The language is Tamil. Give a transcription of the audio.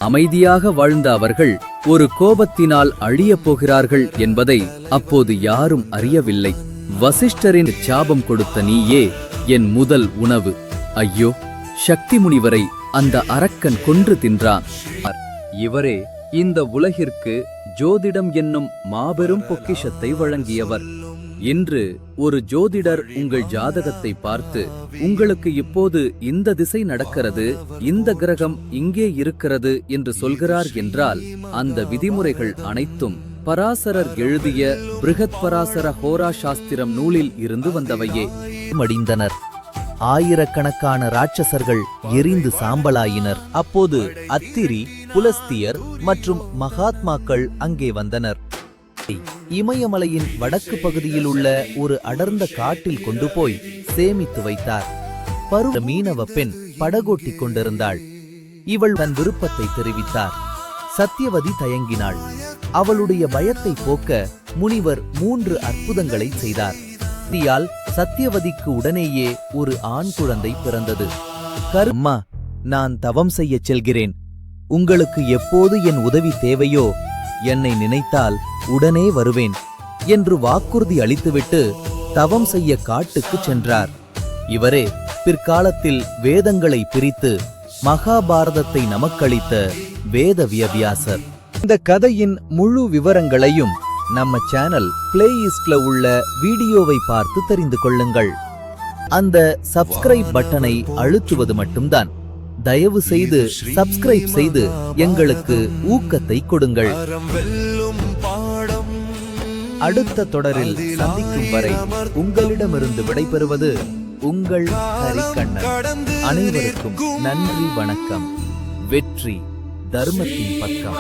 அமைதியாக வாழ்ந்த அவர்கள் ஒரு கோபத்தினால் அழியப் போகிறார்கள் என்பதை அப்போது யாரும் அறியவில்லை. வசிஷ்டரின் சாபம் கொடுத்த நீயே என் முதல் உணவு. ஐயோ, சக்தி முனிவரை அந்த அரக்கன் கொன்று தின்றான். இவரே இந்த உலகிற்கு ஜோதிடம் என்னும் மாபெரும் பொக்கிஷத்தை வழங்கியவர். இன்று ஒரு ஜோதிடர் உங்கள் ஜாதகத்தை பார்த்து, உங்களுக்கு இப்போது இந்த திசை நடக்கிறது, இந்த கிரகம் இங்கே இருக்கிறது என்று சொல்கிறார் என்றால், அந்த விதிமுறைகள் அனைத்தும் பராசரர் எழுதிய பிருகத் பராசர ஹோரா சாஸ்திரம் நூலில் இருந்து வந்தவையே. மடிந்தனர். ஆயிரக்கணக்கான ராட்சசர்கள் எரிந்து சாம்பலாயினர். அப்போது அத்திரி, புலஸ்தியர் மற்றும் மகாத்மாக்கள் அங்கே வந்தனர். இமயமலையின் வடக்கு பகுதியில் உள்ள ஒரு அடர்ந்த காட்டில் கொண்டு போய் சேமித்து வைத்தார். பருவ மீனவ பெண் படகோட்டி கொண்டிருந்தாள். இவள் தன் விருப்பத்தை தெரிவித்தார். சத்தியவதி தயங்கினாள். அவளுடைய பயத்தை போக்க முனிவர் 3 அற்புதங்களை செய்தார். சக்தியால் சத்தியவதிக்கு உடனேயே ஒரு ஆண் குழந்தை பிறந்தது. அம்மா, நான் தவம் செய்யச் செல்கிறேன். உங்களுக்கு எப்போது என் உதவி தேவையோ என்னை நினைத்தால் உடனே வருவேன் என்று வாக்குறுதி அளித்துவிட்டு தவம் செய்ய காட்டுக்கு சென்றார். இவரே பிற்காலத்தில் வேதங்களை பிரித்து மகாபாரதத்தை நமக்களித்த வேதவியாசர். இந்த கதையின் முழு விவரங்களையும் நம்ம சேனல் பிளேலிஸ்ட்ல உள்ள வீடியோவை பார்த்து தெரிந்து கொள்ளுங்கள். அந்த சப்ஸ்கிரைப் பட்டனை அழுத்துவது மட்டும்தான். தயவு செய்து சப்ஸ்கிரைப் செய்து எங்களுக்கு ஊக்கத்தை கொடுங்கள். அடுத்த தொடரில் சந்திக்கும் வரை உங்களிடமிருந்து விடைபெறுவது உங்கள் ஹரிகண்ணன். அனைவருக்கும் நன்றி, வணக்கம். வெற்றி தர்மத்தின் பக்கம்.